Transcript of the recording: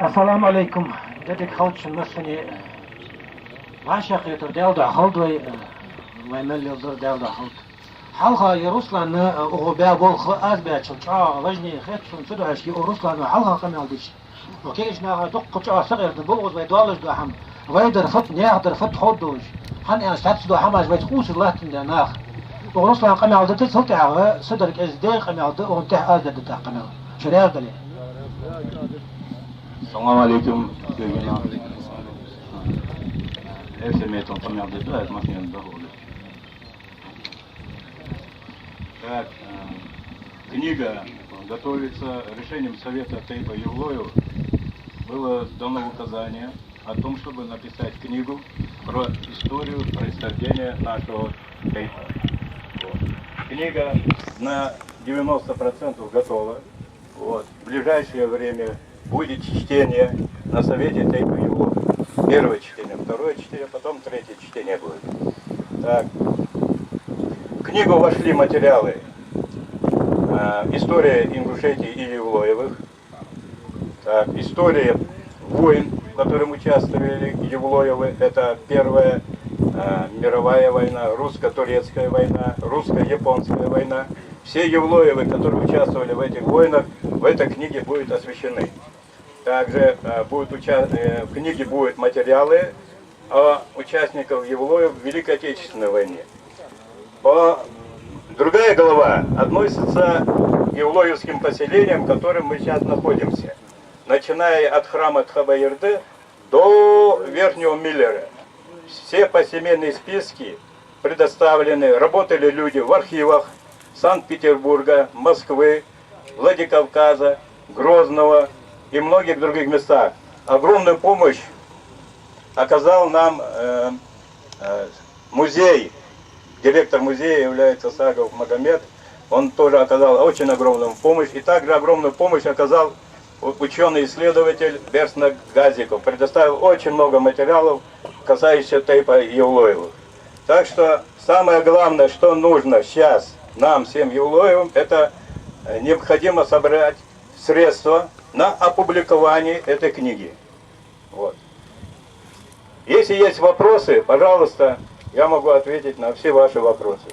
Assalamu alaikum. Dedik halçın mesini başakıdır devda haldı ve mellidir devda haldı. Halka Ruslan o bebol az be çağa vajni khetsun sudu aşki o Ruslan halka kamaldiş. وكيش ناها دق قطع صغير بلغز ويدوالج دو حم ويدر فت نيقدر فت حدوش حن يعني ستاتس دو حماش ويتخوش الله تندناخ ورسلا قمي عودة تسلطي عغا صدرك ازدي قمي عودة وانتح آزد دا قمي شريع دلي Assalamu alaikum. Efsemiyet он помял да это машина доходит. Так, книга готовится решением Совета Тейпа Юлоева. Было дано указание о том, чтобы написать книгу про историю происхождения нашего Тейпа. Вот. Книга на 90% готова. Вот. В ближайшее время будет чтение на Совете Тейпа Юлоева. Первое чтение, второе чтение, потом третье чтение будет. Так. В книгу вошли материалы история Ингушетии и Евлоевых, так, история войн, в которых участвовали Евлоевы, это Первая мировая война, русско-турецкая война, русско-японская война. Все Евлоевы, которые участвовали в этих войнах, в этой книге будут освещены. Также в книге будут материалы о участниках Евлоев в Великой Отечественной войне. Другая глава относится к евлоевским поселениям, в котором мы сейчас находимся. Начиная от храма Тхабаирды до Верхнего Миллера. Все посемейные списки предоставлены. Работали люди в архивах Санкт-Петербурга, Москвы, Владикавказа, Грозного и многих других местах. Огромную помощь оказал нам музей. Директор музея является Сагов Магомед. Он тоже оказал очень огромную помощь. И также огромную помощь оказал ученый-исследователь Берснак Газиков. Предоставил очень много материалов, касающихся Тейпа Евлоевых. Так что самое главное, что нужно сейчас нам, всем Евлоевым, это необходимо собрать средства на опубликование этой книги. Вот. Если есть вопросы, пожалуйста, я могу ответить на все ваши вопросы.